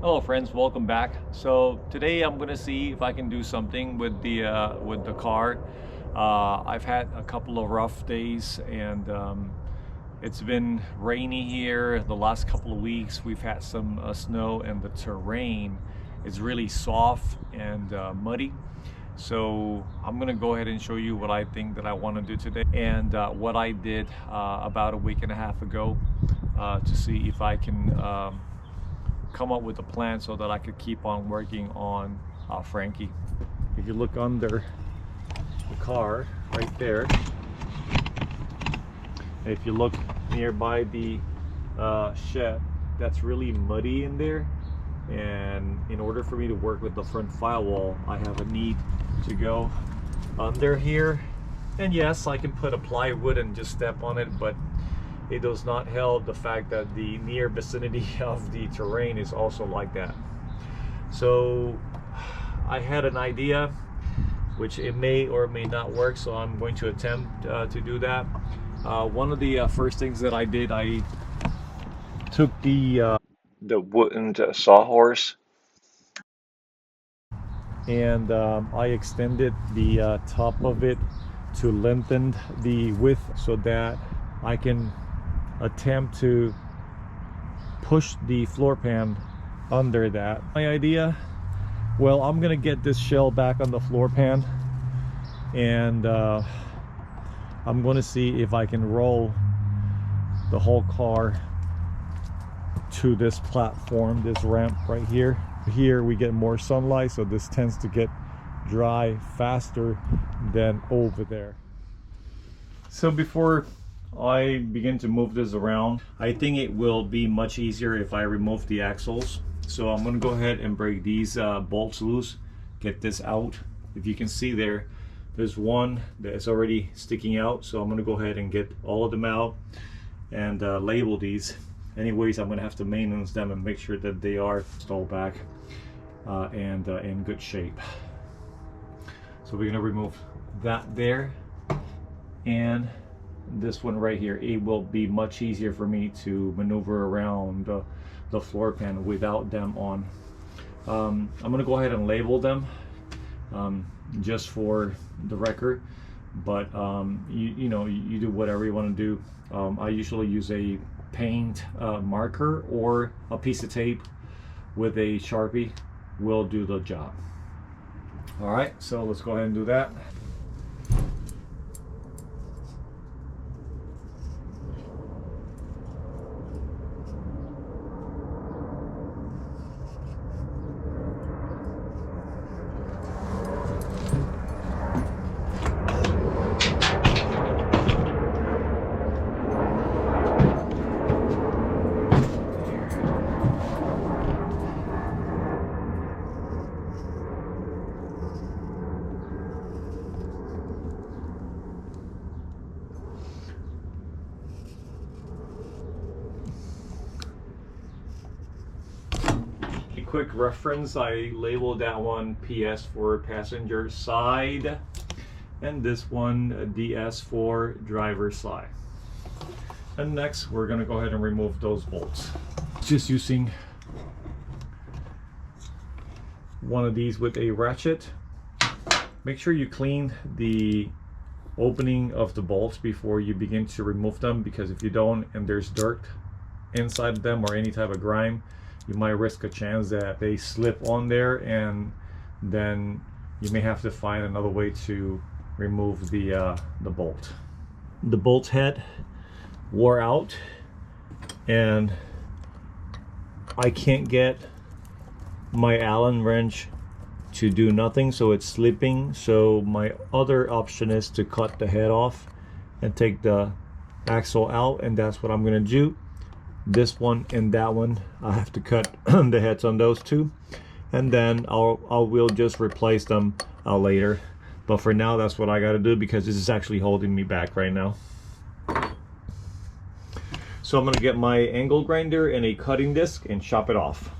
Hello friends, welcome back. So today I'm gonna see if I can do something with the car. I've had a couple of rough days and it's been rainy here the last couple of weeks. We've had some snow and the terrain is really soft and muddy. So I'm gonna go ahead and show you what I think that I want to do today and what I did about a week and a half ago to see if I can come up with a plan so that I could keep on working on Frankie. If you look under the car right there, if you look nearby the shed, that's really muddy in there, and in order for me to work with the front firewall, I have a need to go under here. And yes, I can put a plywood and just step on it, but it does not help the fact that the near vicinity of the terrain is also like that. So I had an idea, which it may or may not work, so I'm going to attempt to do that. One of the first things that I did, I took the wooden sawhorse and I extended the top of it to lengthen the width so that I can attempt to push the floor pan under that. My idea, well, I'm gonna get this shell back on the floor pan and I'm gonna see if I can roll the whole car to this platform, this ramp right here. Here we get more sunlight, so this tends to get dry faster than over there. So before I begin to move this around, I think it will be much easier if I remove the axles. So I'm going to go ahead and break these bolts loose, get this out. If you can see there's one that's already sticking out, so I'm going to go ahead and get all of them out and label these. Anyways, I'm going to have to maintenance them and make sure that they are installed back and in good shape. So we're going to remove that there, and this one right here. It will be much easier for me to maneuver around the floor pan without them on. I'm gonna go ahead and label them just for the record, but you know, you do whatever you want to do. I usually use a paint marker or a piece of tape with a Sharpie will do the job. All right, so let's go ahead and do that. Quick reference, I labeled that one PS for passenger side and this one DS for driver side. And next we're going to go ahead and remove those bolts, just using one of these with a ratchet. Make sure you clean the opening of the bolts before you begin to remove them, because if you don't and there's dirt inside of them or any type of grime, you might risk a chance that they slip on there, and then you may have to find another way to remove the bolt. The bolt head wore out and I can't get my Allen wrench to do nothing, so it's slipping. So my other option is to cut the head off and take the axle out, and that's what I'm going to do. This one and that one, I have to cut the heads on those two, and then I will just replace them later. But for now, that's what I got to do, because this is actually holding me back right now. So I'm going to get my angle grinder and a cutting disc and chop it off.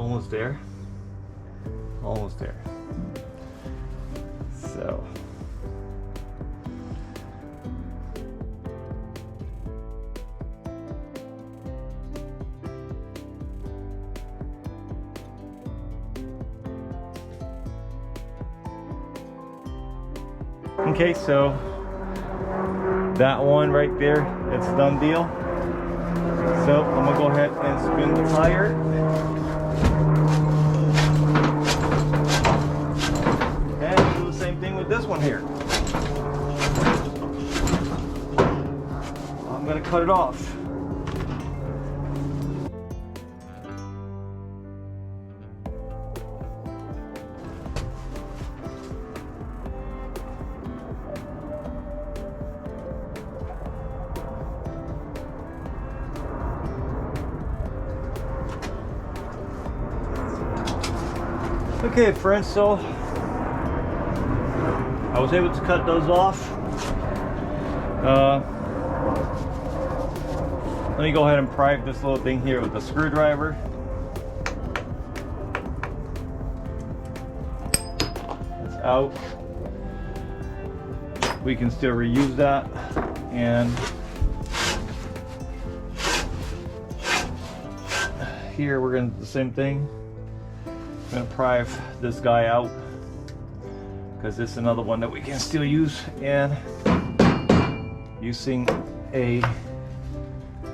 almost there. Almost there. So. Okay, so that one right there, it's done deal. So I'm gonna go ahead and spin the tire. And do the same thing with this one here. I'm gonna cut it off. Okay friends, so I was able to cut those off. Let me go ahead and pry this little thing here with a screwdriver. It's out. We can still reuse that. And here we're going to do the same thing. I'm going to pry this guy out because it's another one that we can still use, and using a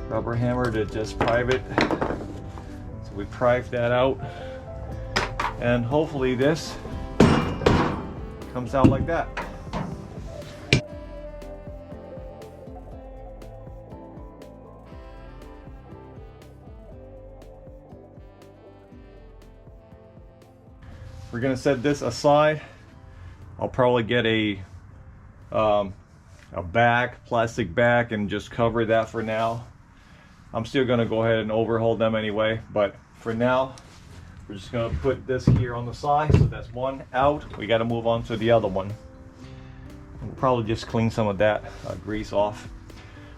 rubber hammer to just pry it. So we pry that out, and hopefully this comes out like that. We're gonna set this aside. I'll probably get a plastic bag, and just cover that for now. I'm still gonna go ahead and overhaul them anyway, but for now, we're just gonna put this here on the side. So that's one out. We gotta move on to the other one. We'll probably just clean some of that grease off.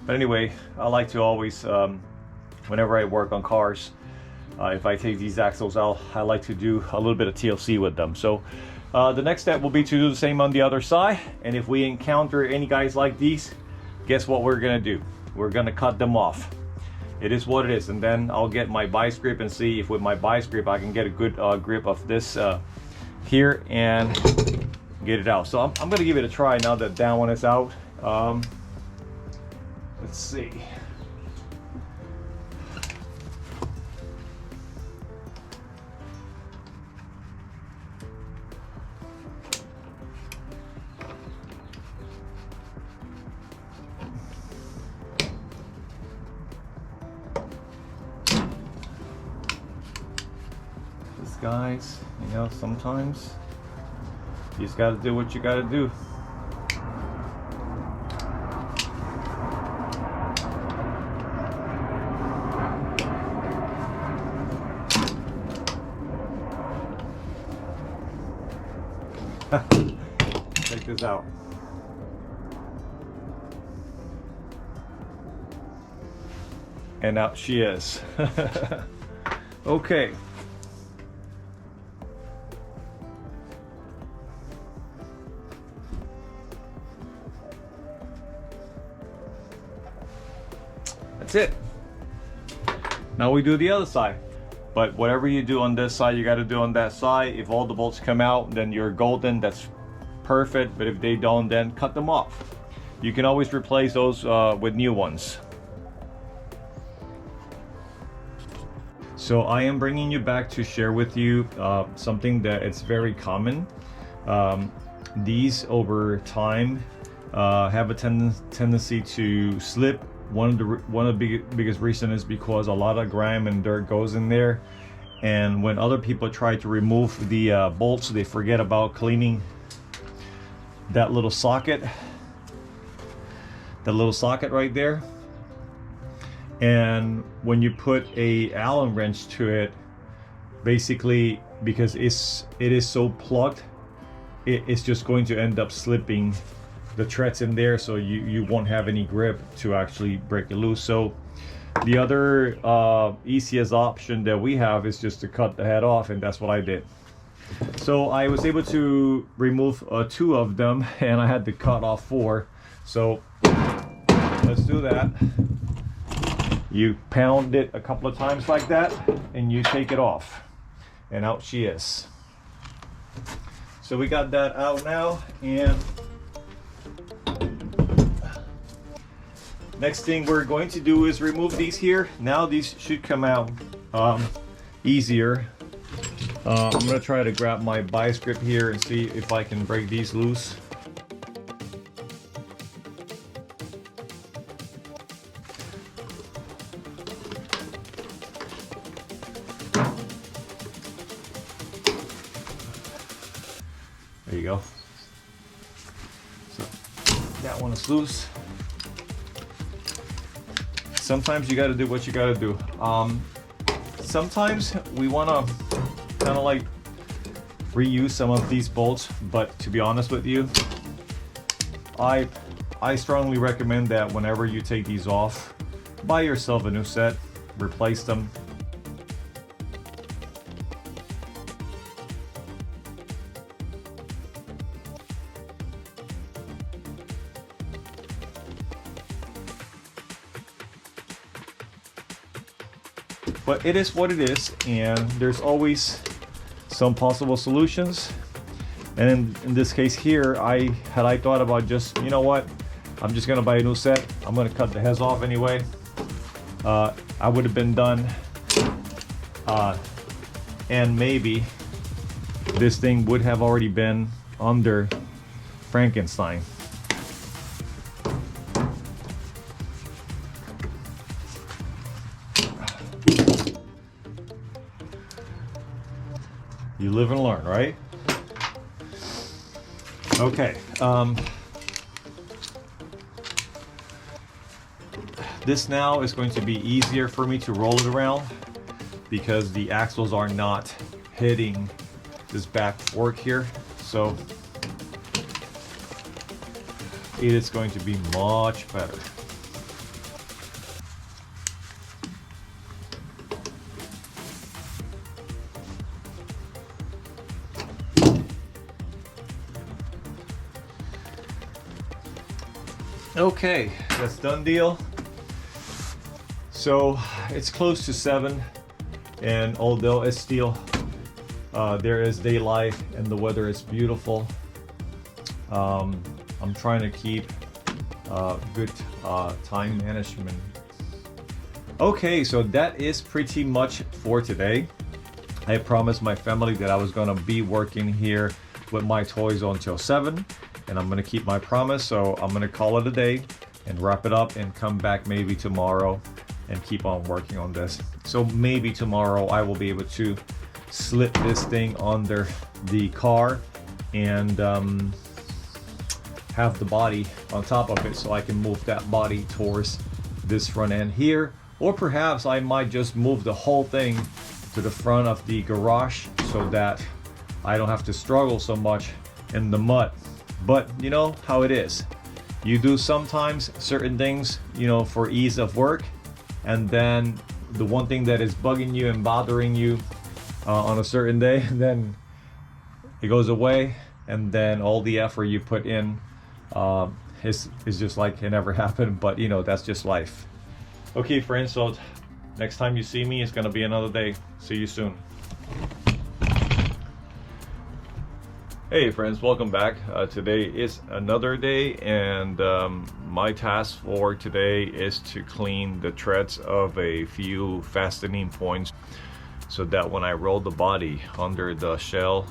But anyway, I like to always, whenever I work on cars, if I take these axles out, I like to do a little bit of TLC with them. So the next step will be to do the same on the other side. And if we encounter any guys like these, guess what we're gonna do? We're gonna cut them off. It is what it is. And then I'll get my vice grip and see if with my vice grip I can get a good grip of this here and get it out. So I'm gonna give it a try now that that one is out. Let's see. Guys, you know, sometimes you just got to do what you got to do. Check this out. And out she is. Okay. That's it. Now we do the other side. But whatever you do on this side, you got to do on that side. If all the bolts come out, then you're golden. That's perfect. But if they don't, then cut them off. You can always replace those with new ones. So I am bringing you back to share with you something that it's very common. These over time have a tendency to slip. One of the biggest reason is because a lot of grime and dirt goes in there, and when other people try to remove the bolts, they forget about cleaning that little socket, right there. And when you put a Allen wrench to it, basically because it is so plugged, it's just going to end up slipping the threads in there, so you won't have any grip to actually break it loose. So The other easiest option that we have is just to cut the head off, and that's what I did. So I was able to remove 2 of them, and I had to cut off 4. So let's do that. You pound it a couple of times like that, and you take it off, and out she is. So we got that out now, and next thing we're going to do is remove these here. Now these should come out easier. I'm gonna try to grab my vice grip here and see if I can break these loose. There you go. So that one is loose. Sometimes you got to do what you got to do. Sometimes we want to kind of like reuse some of these bolts, but to be honest with you, I strongly recommend that whenever you take these off, buy yourself a new set, replace them. But it is what it is, and there's always some possible solutions. And in this case here, I thought about just, you know what, I'm just gonna buy a new set. I'm gonna cut the heads off anyway. I would have been done, and maybe this thing would have already been under Frankenstein. You live and learn, right? Okay. This now is going to be easier for me to roll it around because the axles are not hitting this back fork here. So it is going to be much better. Okay, that's done deal. So it's close to 7, and although it's still there is daylight and the weather is beautiful, I'm trying to keep good time management. Okay, so that is pretty much for today. I promised my family that I was gonna be working here with my toys until 7. And I'm gonna keep my promise, so I'm gonna call it a day and wrap it up and come back maybe tomorrow and keep on working on this. So maybe tomorrow I will be able to slip this thing under the car and have the body on top of it, so I can move that body towards this front end here. Or perhaps I might just move the whole thing to the front of the garage so that I don't have to struggle so much in the mud. But you know how it is. You do sometimes certain things, you know, for ease of work, and then the one thing that is bugging you and bothering you on a certain day, then it goes away, and then all the effort you put in is just like it never happened. But you know, that's just life. Okay friends, so next time you see me, it's gonna be another day. See you soon. Hey friends, welcome back. Today is another day, and my task for today is to clean the treads of a few fastening points so that when I roll the body under the shell,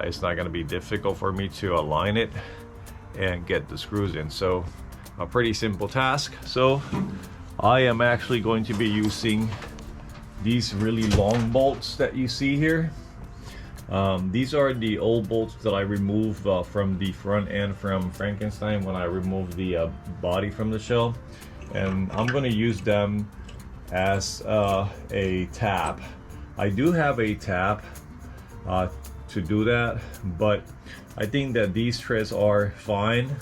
it's not going to be difficult for me to align it and get the screws in. So a pretty simple task. So I am actually going to be using these really long bolts that you see here. These are the old bolts that I removed from the front end from Frankenstein when I removed the body from the shell, and I'm going to use them as a tab. I do have a tab to do that, but I think that these treads are fine,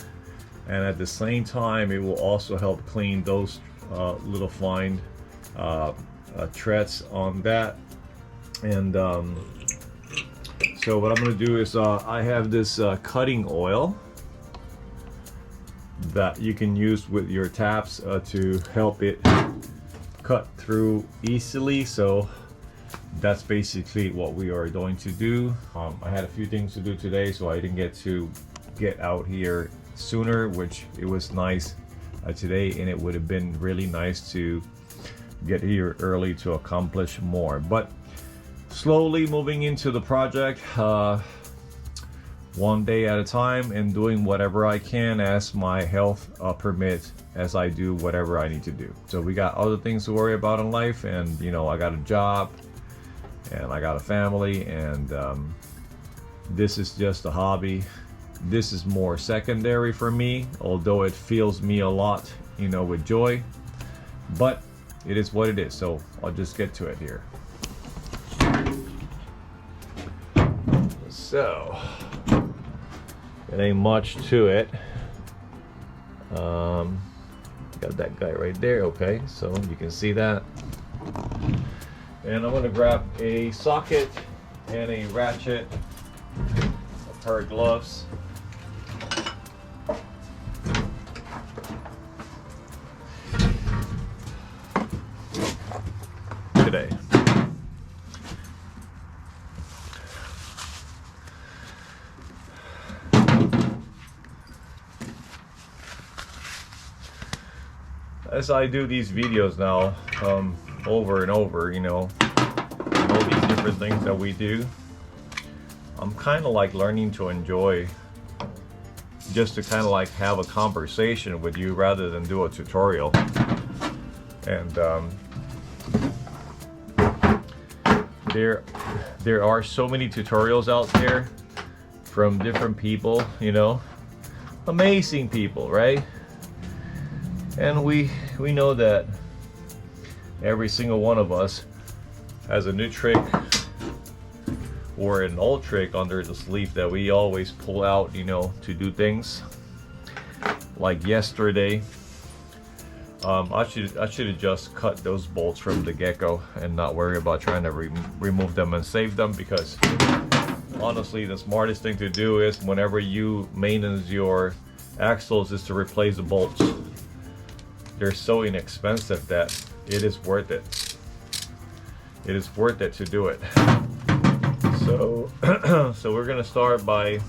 and at the same time it will also help clean those little fine treads on that. And so what I'm going to do is I have this cutting oil that you can use with your taps to help it cut through easily. So that's basically what we are going to do. I had a few things to do today, so I didn't get out here sooner, which it was nice today, and it would have been really nice to get here early to accomplish more. But slowly moving into the project, one day at a time, and doing whatever I can as my health permits, as I do whatever I need to do. So we got other things to worry about in life, and you know, I got a job and I got a family, and this is just a hobby. This is more secondary for me, although it fills me a lot, you know, with joy, but it is what it is. So I'll just get to it here. So it ain't much to it. Got that guy right there. Okay, so you can see that. And I'm gonna grab a socket and a ratchet, a pair of gloves. Today. As I do these videos now, over and over, you know, all these different things that we do, I'm kind of like learning to enjoy, just to kind of like have a conversation with you rather than do a tutorial. And there are so many tutorials out there from different people, you know, amazing people, right? And we know that every single one of us has a new trick or an old trick under the sleeve that we always pull out, you know, to do things. Like yesterday, I should have just cut those bolts from the get-go and not worry about trying to remove them and save them, because honestly, the smartest thing to do is whenever you maintenance your axles is to replace the bolts. They're so inexpensive that it is worth it. It is worth it to do it. So, so we're gonna start by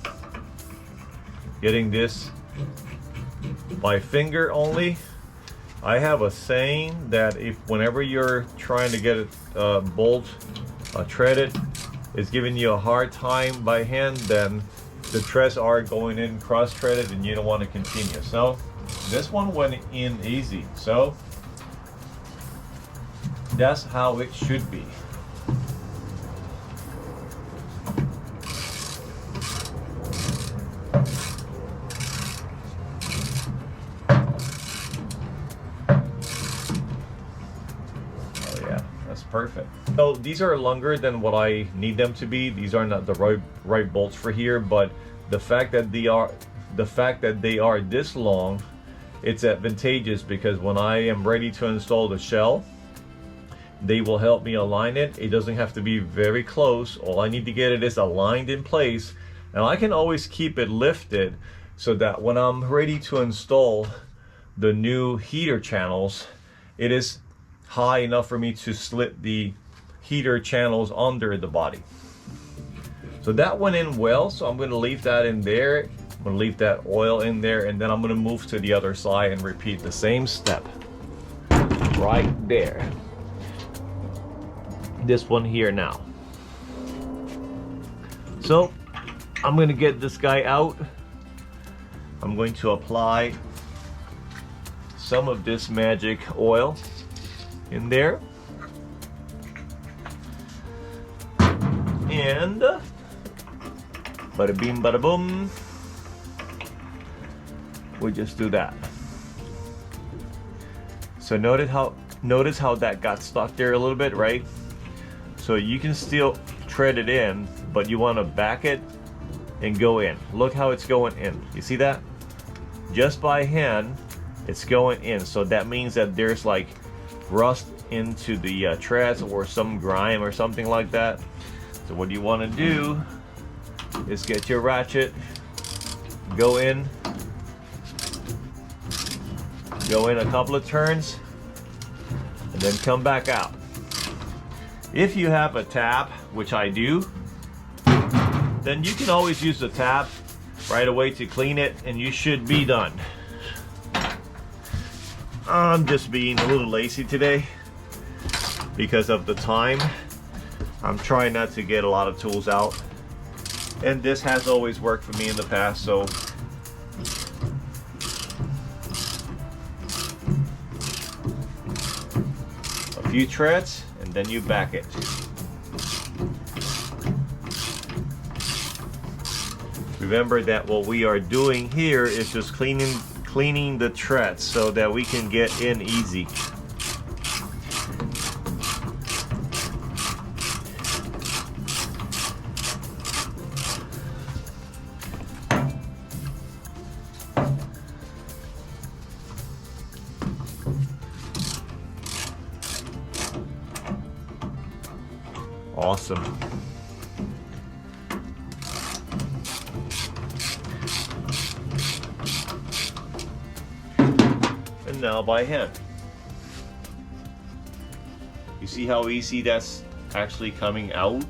getting this by finger only. I have a saying that whenever you're trying to get a bolt threaded, is giving you a hard time by hand, then the threads are going in cross-threaded and you don't want to continue. So this one went in easy, so that's how it should be. Oh yeah, that's perfect. So these are longer than what I need them to be. These are not the right bolts for here, but the fact that they are this long, it's advantageous, because when I am ready to install the shell, they will help me align it. It doesn't have to be very close. All I need to get it is aligned in place, and I can always keep it lifted so that when I'm ready to install the new heater channels, it is high enough for me to slit the heater channels under the body. So that went in well, so I'm going to leave that in there. I'm going to leave that oil in there, and then I'm going to move to the other side and repeat the same step right there. This one here now. So I'm going to get this guy out. I'm going to apply some of this magic oil in there, and bada bing bada boom, we just do that. So notice how that got stuck there a little bit, right? So you can still thread it in, but you want to back it and go in. Look how it's going in. You see that? Just by hand, it's going in. So that means that there's like rust into the treads or some grime or something like that. So what you want to do is get your ratchet, go in a couple of turns, and then come back out. If you have a tab, which I do, then you can always use the tab right away to clean it, and you should be done. I'm just being a little lazy today because of the time. I'm trying not to get a lot of tools out, and this has always worked for me in the past, so a few treads and then you back it. Remember that what we are doing here is just cleaning the treads so that we can get in easy. Awesome. And now by hand. You see how easy that's actually coming out?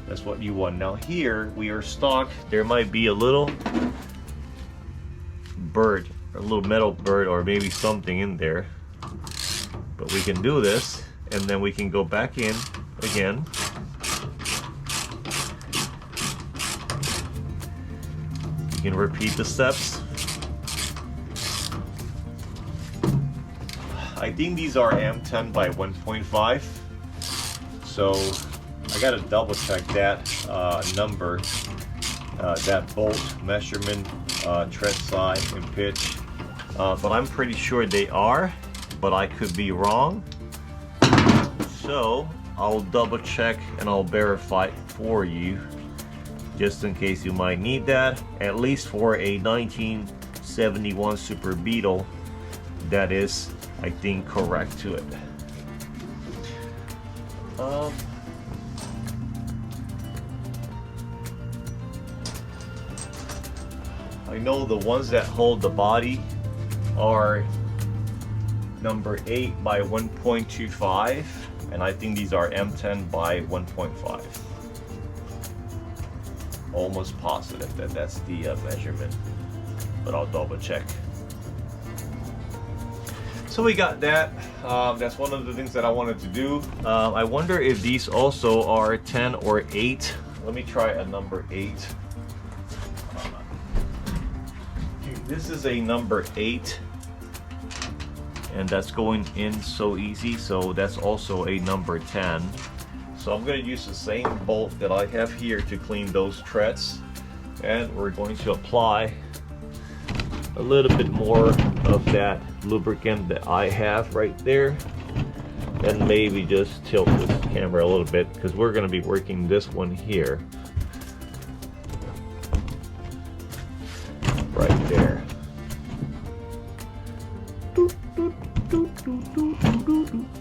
That's what you want. Now here we are stuck. There might be a little bird, a little metal bird, or maybe something in there. But we can do this, and then we can go back in again. You can repeat the steps. I think these are M10 by 1.5, so I gotta double check that number, that bolt measurement, tread size and pitch, but I'm pretty sure they are, but I could be wrong. So I'll double check and I'll verify it for you, just in case you might need that. At least for a 1971 Super Beetle, that is, I think, correct to it. I know the ones that hold the body are number 8 by 1.25, and I think these are M10 by 1.5. Almost positive that that's the measurement, but I'll double check. So we got that. That's one of the things that I wanted to do. I wonder if these also are 10 or 8. Let me try a number 8. This is a number 8, and that's going in so easy, so that's also a number 10. So I'm going to use the same bolt that I have here to clean those treads, and we're going to apply a little bit more of that lubricant that I have right there, and maybe just tilt this camera a little bit because we're going to be working this one here. Right there.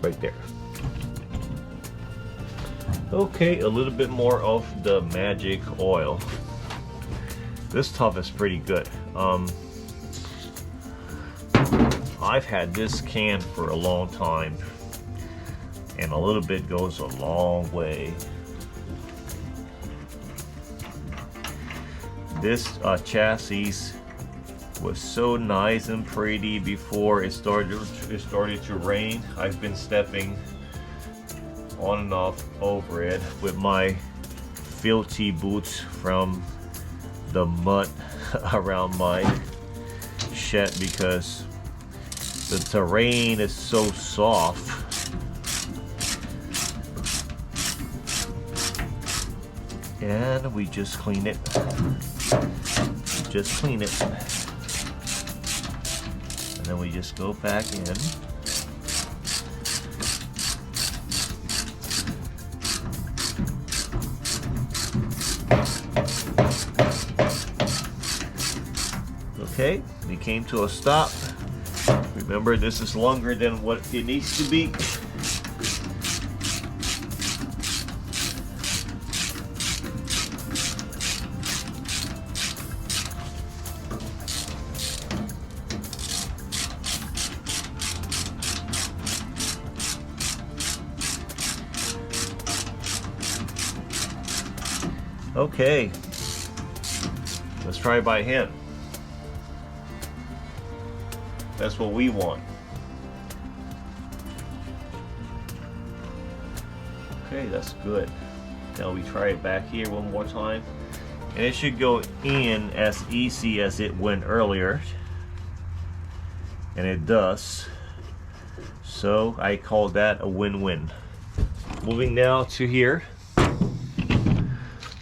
Right there. Okay, a little bit more of the magic oil. This stuff is pretty good. I've had this can for a long time, and a little bit goes a long way. This chassis was so nice and pretty before it started to rain. I've been stepping on and off over it with my filthy boots from the mud around my shed because the terrain is so soft. And we just clean it. Just clean it. And then we just go back in. Okay, we came to a stop. Remember, this is longer than what it needs to be. Okay, let's try by hand. That's what we want. Okay, that's good. Now we try it back here one more time. And it should go in as easy as it went earlier. And it does. So I call that a win-win. Moving now to here.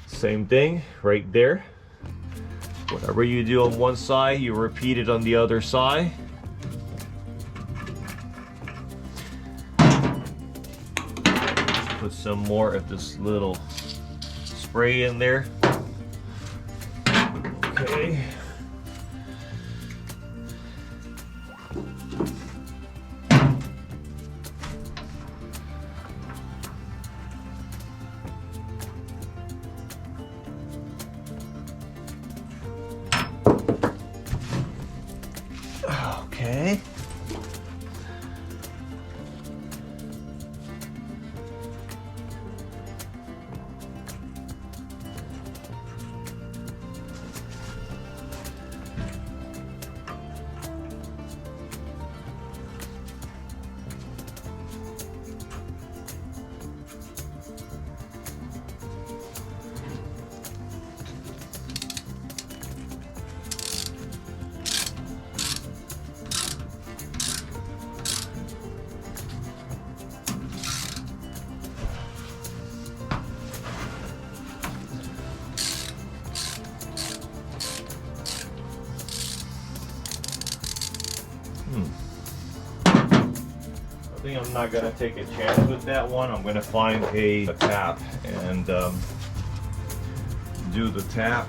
Same thing right there. Whatever you do on one side, you repeat it on the other side. Put some more of this little spray in there. Okay. Okay. I think I'm not gonna take a chance with that one. I'm gonna find a tap and do the tap.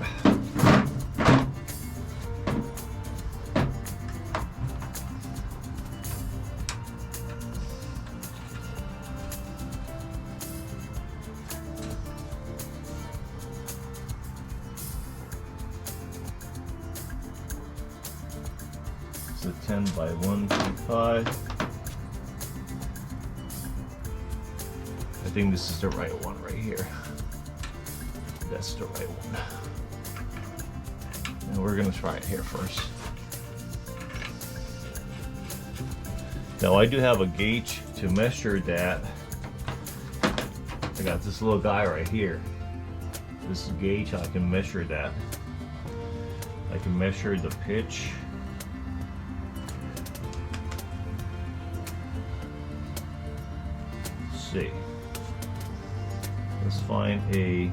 It's a 10 by 1.5. I think this is the right one right here. That's the right one. And we're gonna try it here first. Now I do have a gauge to measure that. I got this little guy right here. This is a gauge, I can measure that. I can measure the pitch. Let's see. Let's find a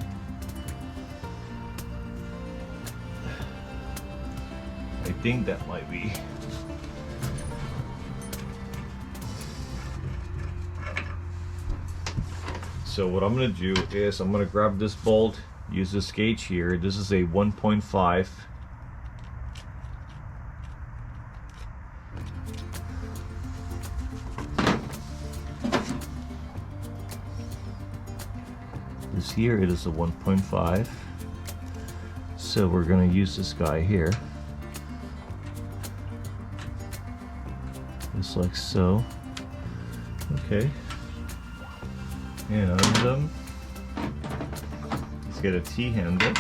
I think that might be so what I'm going to do is I'm going to grab this bolt, use this gauge here. This is a 1.5. This here, it is a 1.5. So we're going to use this guy here. Just like so. Okay. And let's get a T-handle.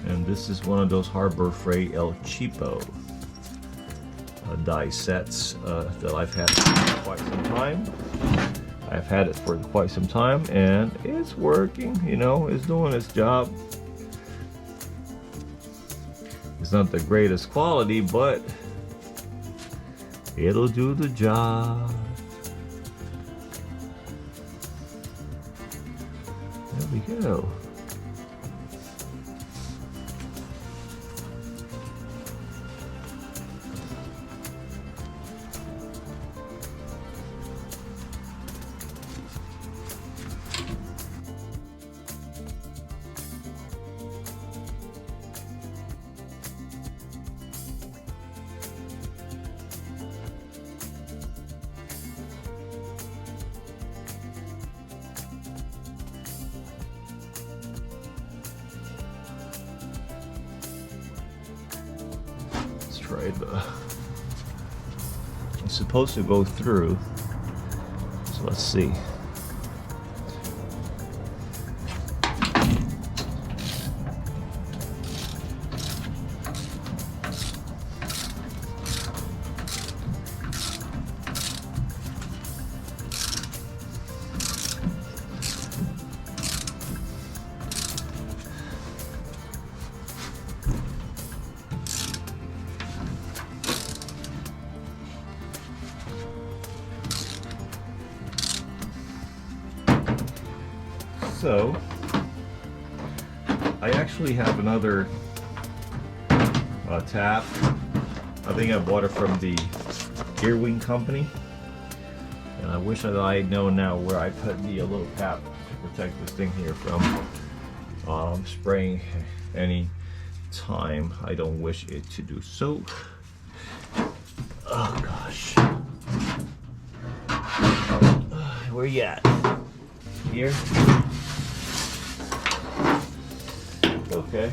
And this is one of those Harbor Freight El Cheapo die sets that I've had for quite some time. I've had it for quite some time and it's working, you know, it's doing its job. It's not the greatest quality, but it'll do the job. There we go. try the. It's supposed to go through. So let's see. So, I actually have another tap. I think I bought it from the Earwing company. And I wish that I know now where I put the little cap to protect this thing here from spraying any time I don't wish it to do so. Oh gosh. Where you at? Here? Okay.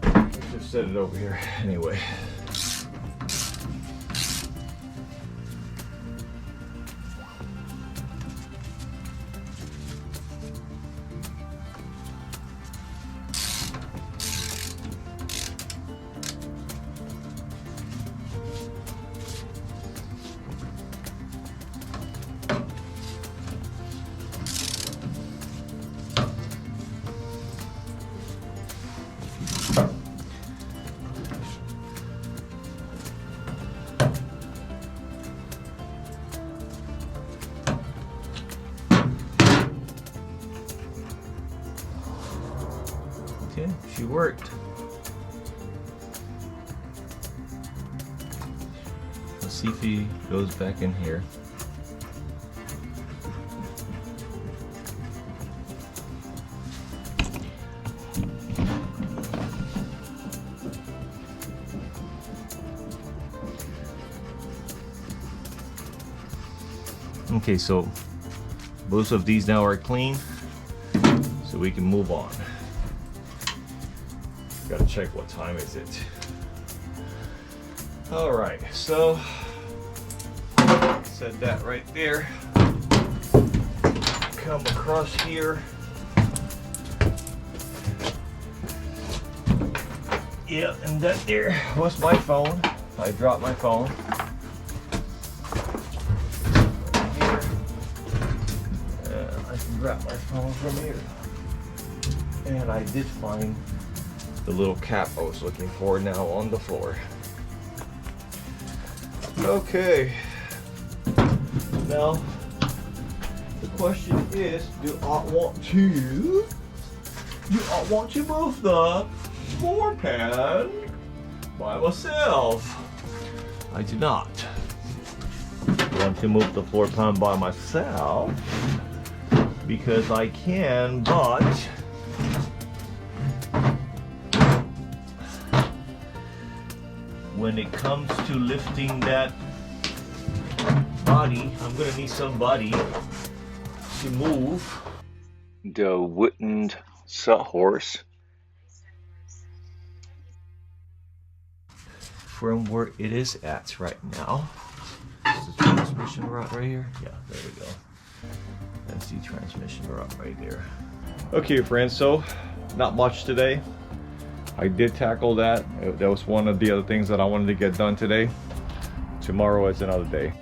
Let's just set it over here anyway. Okay, she worked. Let's see if he goes back in here. Okay, so both of these now are clean, so we can move on. Gotta check what time is it. All right, so set that right there. Come across here. Yeah, and that there was my phone. I dropped my phone. Right here. I can grab my phone from here. And I did find the little cap I was looking for now on the floor. Okay. Now, the question is, do I want to move the floor pan by myself? I do not want to move the floor pan by myself because I can, but when it comes to lifting that body, I'm gonna need somebody to move the wooden sawhorse from where it is at right now. Is the transmission rod right here? Yeah, there we go. That's the transmission rod right there. Okay, friends, so not much today. I did tackle that. That was one of the other things that I wanted to get done today. Tomorrow is another day.